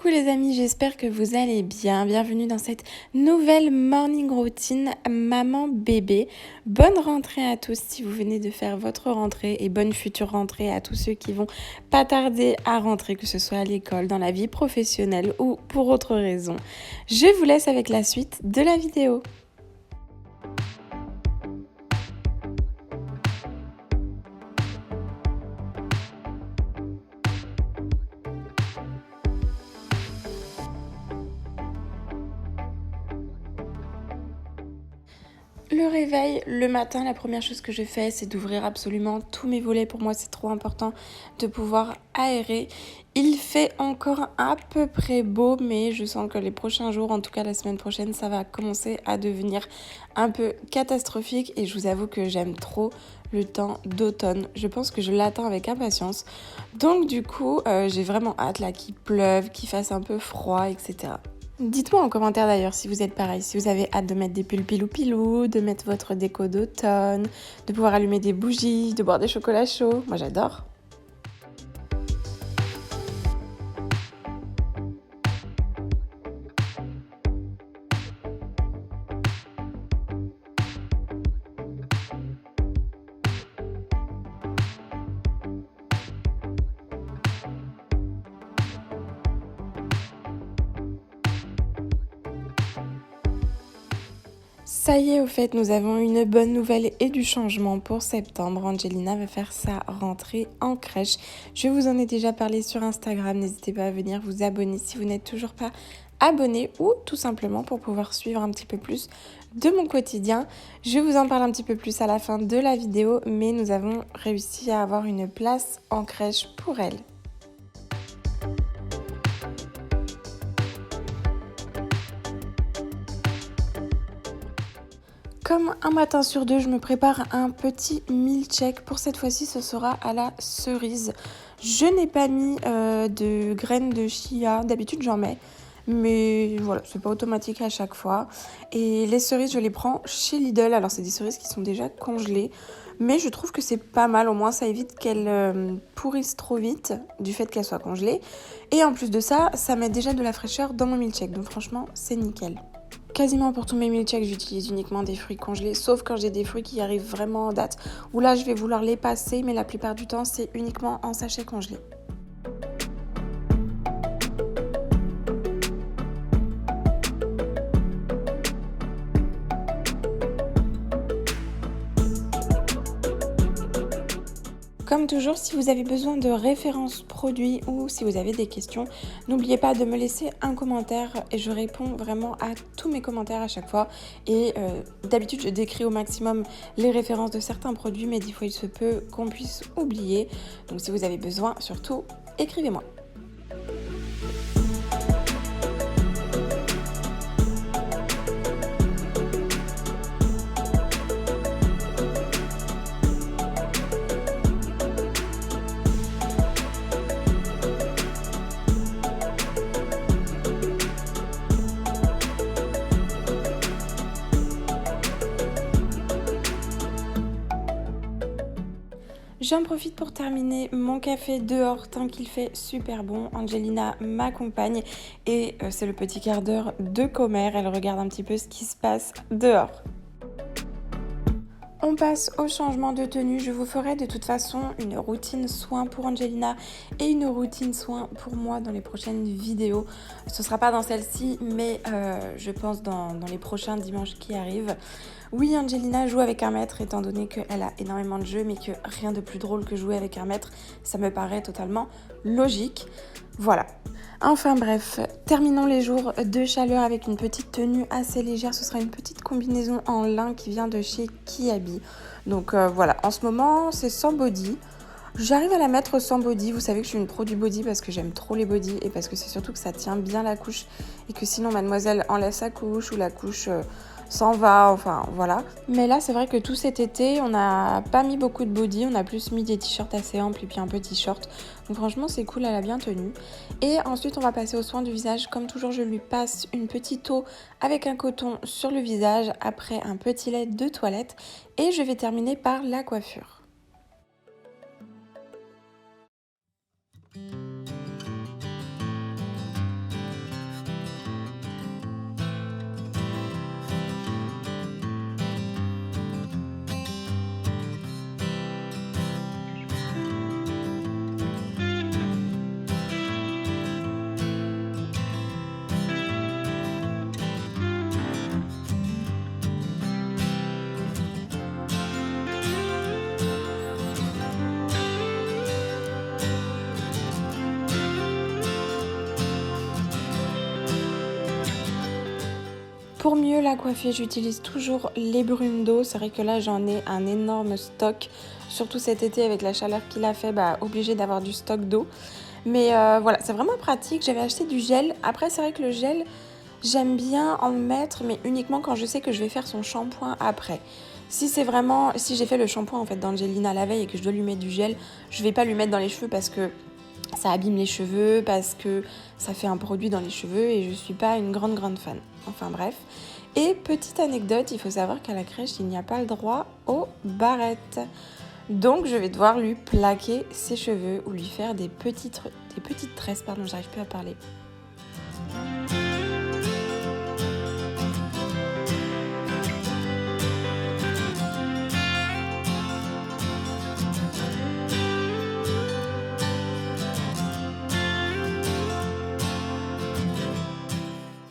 Coucou les amis, j'espère que vous allez bien. Bienvenue dans cette nouvelle morning routine maman-bébé. Bonne rentrée à tous si vous venez de faire votre rentrée et bonne future rentrée à tous ceux qui vont pas tarder à rentrer, que ce soit à l'école, dans la vie professionnelle ou pour autre raison. Je vous laisse avec la suite de la vidéo. Le réveil, le matin, la première chose que je fais, c'est d'ouvrir absolument tous mes volets. Pour moi, c'est trop important de pouvoir aérer. Il fait encore à peu près beau, mais je sens que les prochains jours, en tout cas la semaine prochaine, ça va commencer à devenir un peu catastrophique. Et je vous avoue que j'aime trop le temps d'automne. Je pense que je l'attends avec impatience. Donc du coup, j'ai vraiment hâte là qu'il pleuve, qu'il fasse un peu froid, etc. Dites-moi en commentaire d'ailleurs si vous êtes pareil, si vous avez hâte de mettre des pulls pilou-pilou, de mettre votre déco d'automne, de pouvoir allumer des bougies, de boire des chocolats chauds. Moi j'adore. Ça y est, au fait, nous avons une bonne nouvelle et du changement pour septembre. Angelina va faire sa rentrée en crèche. Je vous en ai déjà parlé sur Instagram. N'hésitez pas à venir vous abonner si vous n'êtes toujours pas abonné ou tout simplement pour pouvoir suivre un petit peu plus de mon quotidien. Je vous en parle un petit peu plus à la fin de la vidéo, mais nous avons réussi à avoir une place en crèche pour elle. Comme un matin sur deux, je me prépare un petit milkshake. Pour cette fois-ci, ce sera à la cerise. Je n'ai pas mis de graines de chia. D'habitude, j'en mets. Mais voilà, c'est pas automatique à chaque fois. Et les cerises, je les prends chez Lidl. Alors, c'est des cerises qui sont déjà congelées. Mais je trouve que c'est pas mal. Au moins, ça évite qu'elles pourrissent trop vite du fait qu'elles soient congelées. Et en plus de ça, ça met déjà de la fraîcheur dans mon milkshake. Donc franchement, c'est nickel. Quasiment pour tous mes milkshakes, j'utilise uniquement des fruits congelés, sauf quand j'ai des fruits qui arrivent vraiment en date, où là je vais vouloir les passer, mais la plupart du temps c'est uniquement en sachet congelé. Comme toujours, si vous avez besoin de références produits ou si vous avez des questions, n'oubliez pas de me laisser un commentaire et je réponds vraiment à tous mes commentaires à chaque fois. Et d'habitude, je décris au maximum les références de certains produits, mais des fois, il se peut qu'on puisse oublier. Donc si vous avez besoin, surtout, écrivez-moi. J'en profite pour terminer mon café dehors tant qu'il fait super bon. Angelina m'accompagne et c'est le petit quart d'heure de commère. Elle regarde un petit peu ce qui se passe dehors. On passe au changement de tenue. Je vous ferai de toute façon une routine soin pour Angelina et une routine soin pour moi dans les prochaines vidéos. Ce ne sera pas dans celle-ci, mais je pense dans les prochains dimanches qui arrivent. Oui, Angelina joue avec un maître étant donné qu'elle a énormément de jeux, mais que rien de plus drôle que jouer avec un maître, ça me paraît totalement logique. Voilà. Enfin bref, terminons les jours de chaleur avec une petite tenue assez légère. Ce sera une petite combinaison en lin qui vient de chez Kiabi. Donc voilà, en ce moment c'est sans body. J'arrive à la mettre sans body. Vous savez que je suis une pro du body parce que j'aime trop les bodys et parce que c'est surtout que ça tient bien la couche et que sinon mademoiselle enlève sa couche ou la couche s'en va, enfin voilà. Mais là c'est vrai que tout cet été on n'a pas mis beaucoup de body, on a plus mis des t-shirts assez amples et puis un petit short. Donc franchement c'est cool, elle a bien tenu. Et ensuite on va passer aux soins du visage. Comme toujours je lui passe une petite eau avec un coton sur le visage après un petit lait de toilette et je vais terminer par la coiffure. Pour mieux la coiffer, j'utilise toujours les brumes d'eau. C'est vrai que là, j'en ai un énorme stock. Surtout cet été, avec la chaleur qu'il a fait, obligé d'avoir du stock d'eau. Mais voilà, c'est vraiment pratique. J'avais acheté du gel. Après, c'est vrai que le gel, j'aime bien en mettre, mais uniquement quand je sais que je vais faire son shampoing après. Si j'ai fait le shampoing en fait d'Angelina la veille et que je dois lui mettre du gel, je vais pas lui mettre dans les cheveux parce que ça abîme les cheveux, parce que ça fait un produit dans les cheveux et je suis pas une grande fan. Enfin bref. Et petite anecdote, il faut savoir qu'à la crèche, il n'y a pas le droit aux barrettes. Donc je vais devoir lui plaquer ses cheveux ou lui faire des petites tresses, j'arrive plus à parler.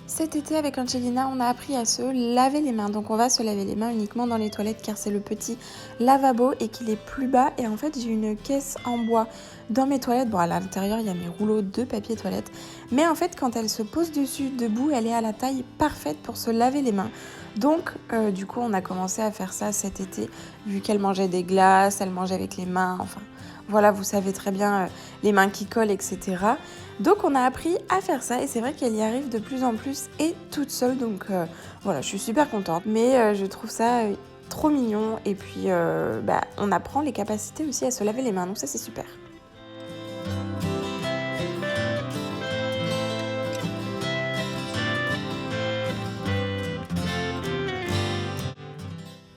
Cet été avec Angelina, on a appris à se laver les mains. Donc on va se laver les mains uniquement dans les toilettes car c'est le petit lavabo et qu'il est plus bas. Et en fait j'ai une caisse en bois dans mes toilettes. Bon, à l'intérieur il y a mes rouleaux de papier toilette. Mais en fait quand elle se pose dessus debout, elle est à la taille parfaite pour se laver les mains. Donc du coup on a commencé à faire ça cet été. Vu qu'elle mangeait des glaces, elle mangeait avec les mains, enfin... Voilà, vous savez très bien, les mains qui collent, etc. Donc on a appris à faire ça et c'est vrai qu'elle y arrive de plus en plus et toute seule. Donc voilà, je suis super contente. Mais je trouve ça trop mignon et puis on apprend les capacités aussi à se laver les mains. Donc ça c'est super.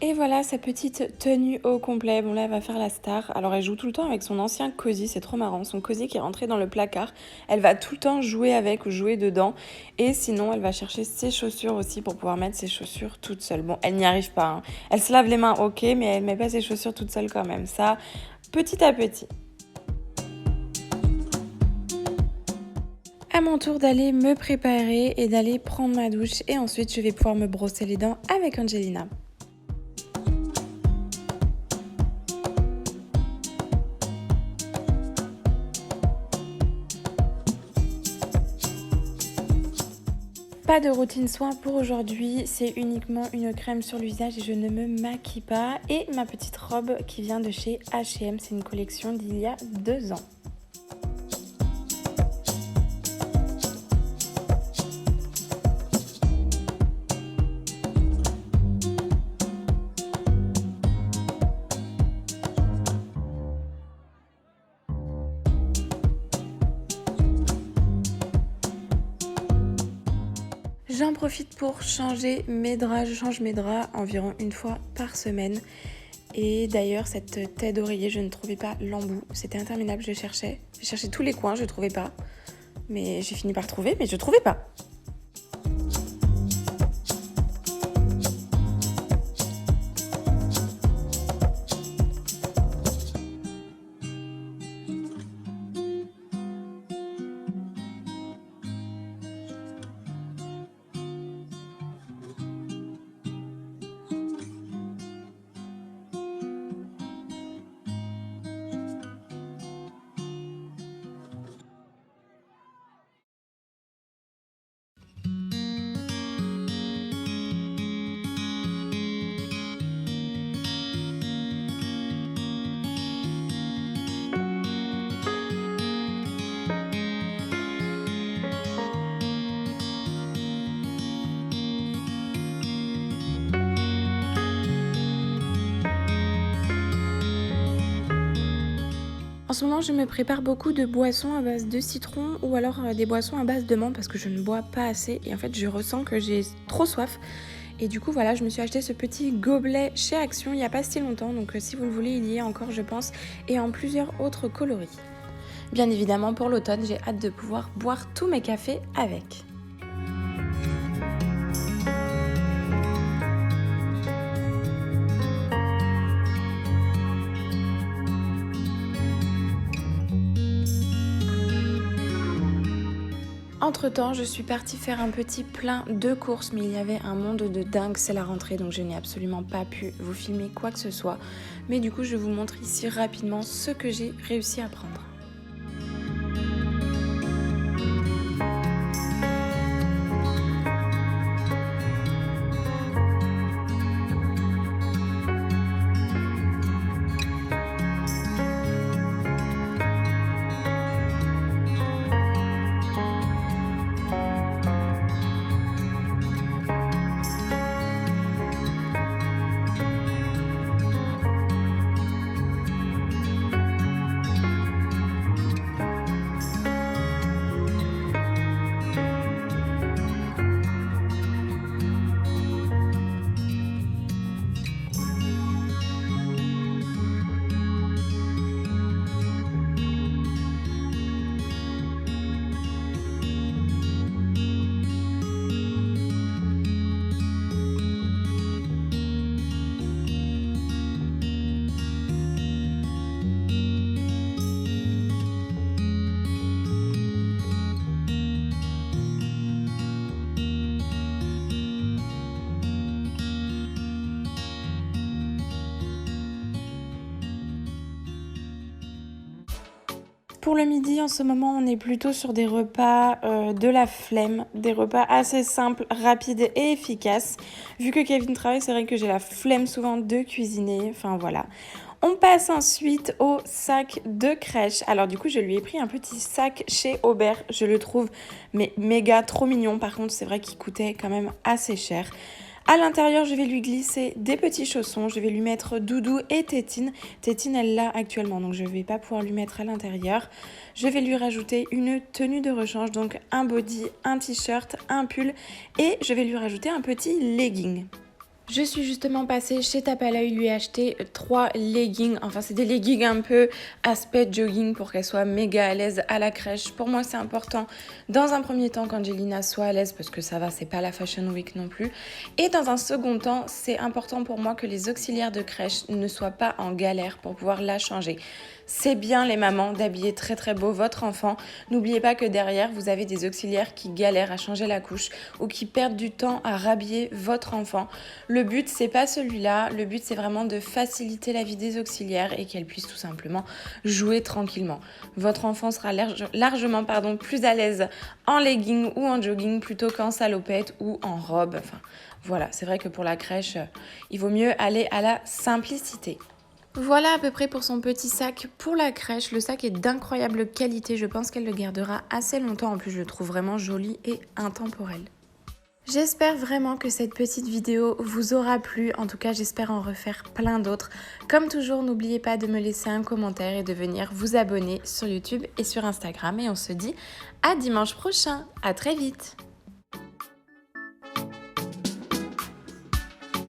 Et voilà sa petite tenue au complet. Bon là elle va faire la star. Alors elle joue tout le temps avec son ancien cosy, c'est trop marrant. Son cosy qui est rentré dans le placard. Elle va tout le temps jouer avec ou jouer dedans. Et sinon elle va chercher ses chaussures aussi pour pouvoir mettre ses chaussures toute seule. Bon elle n'y arrive pas, hein. Elle se lave les mains ok mais elle met pas ses chaussures toute seule quand même. Ça petit à petit. À mon tour d'aller me préparer et d'aller prendre ma douche. Et ensuite je vais pouvoir me brosser les dents avec Angelina. Pas de routine soin pour aujourd'hui, c'est uniquement une crème sur le visage et je ne me maquille pas. Et ma petite robe qui vient de chez H&M, c'est une collection d'il y a 2 ans. J'en profite pour changer mes draps. Je change mes draps environ une fois par semaine. Et d'ailleurs, cette tête d'oreiller, je ne trouvais pas l'embout. C'était interminable, je cherchais. J'ai cherché tous les coins, je ne trouvais pas. Mais j'ai fini par trouver, mais je ne trouvais pas. En ce moment, je me prépare beaucoup de boissons à base de citron ou alors des boissons à base de menthe parce que je ne bois pas assez et en fait je ressens que j'ai trop soif. Et du coup voilà, je me suis acheté ce petit gobelet chez Action il n'y a pas si longtemps, donc si vous le voulez il y est encore je pense, et en plusieurs autres coloris. Bien évidemment pour l'automne, j'ai hâte de pouvoir boire tous mes cafés avec. Entre temps, je suis partie faire un petit plein de courses, mais il y avait un monde de dingue, c'est la rentrée, donc je n'ai absolument pas pu vous filmer quoi que ce soit. Mais du coup, je vous montre ici rapidement ce que j'ai réussi à prendre. Pour le midi, en ce moment, on est plutôt sur des repas de la flemme, des repas assez simples, rapides et efficaces. Vu que Kevin travaille, c'est vrai que j'ai la flemme souvent de cuisiner, enfin voilà. On passe ensuite au sac de crèche. Alors du coup, je lui ai pris un petit sac chez Aubert. Je le trouve mais méga trop mignon. Par contre, c'est vrai qu'il coûtait quand même assez cher. À l'intérieur, je vais lui glisser des petits chaussons. Je vais lui mettre Doudou et Tétine. Tétine, elle l'a actuellement, donc je ne vais pas pouvoir lui mettre à l'intérieur. Je vais lui rajouter une tenue de rechange, donc un body, un t-shirt, un pull. Et je vais lui rajouter un petit legging. Je suis justement passée chez Tape à l'œil, lui acheter 3 leggings. Enfin, c'est des leggings un peu aspect jogging pour qu'elle soit méga à l'aise à la crèche. Pour moi, c'est important dans un premier temps qu'Angelina soit à l'aise parce que ça va, c'est pas la Fashion Week non plus. Et dans un second temps, c'est important pour moi que les auxiliaires de crèche ne soient pas en galère pour pouvoir la changer. C'est bien les mamans d'habiller très très beau votre enfant. N'oubliez pas que derrière, vous avez des auxiliaires qui galèrent à changer la couche ou qui perdent du temps à rhabiller votre enfant. Le but, c'est pas celui-là. Le but, c'est vraiment de faciliter la vie des auxiliaires et qu'elles puissent tout simplement jouer tranquillement. Votre enfant sera largement plus à l'aise en legging ou en jogging plutôt qu'en salopette ou en robe. Enfin, voilà, c'est vrai que pour la crèche, il vaut mieux aller à la simplicité. Voilà à peu près pour son petit sac pour la crèche. Le sac est d'incroyable qualité. Je pense qu'elle le gardera assez longtemps. En plus, je le trouve vraiment joli et intemporel. J'espère vraiment que cette petite vidéo vous aura plu. En tout cas, j'espère en refaire plein d'autres. Comme toujours, n'oubliez pas de me laisser un commentaire et de venir vous abonner sur YouTube et sur Instagram. Et on se dit à dimanche prochain. À très vite.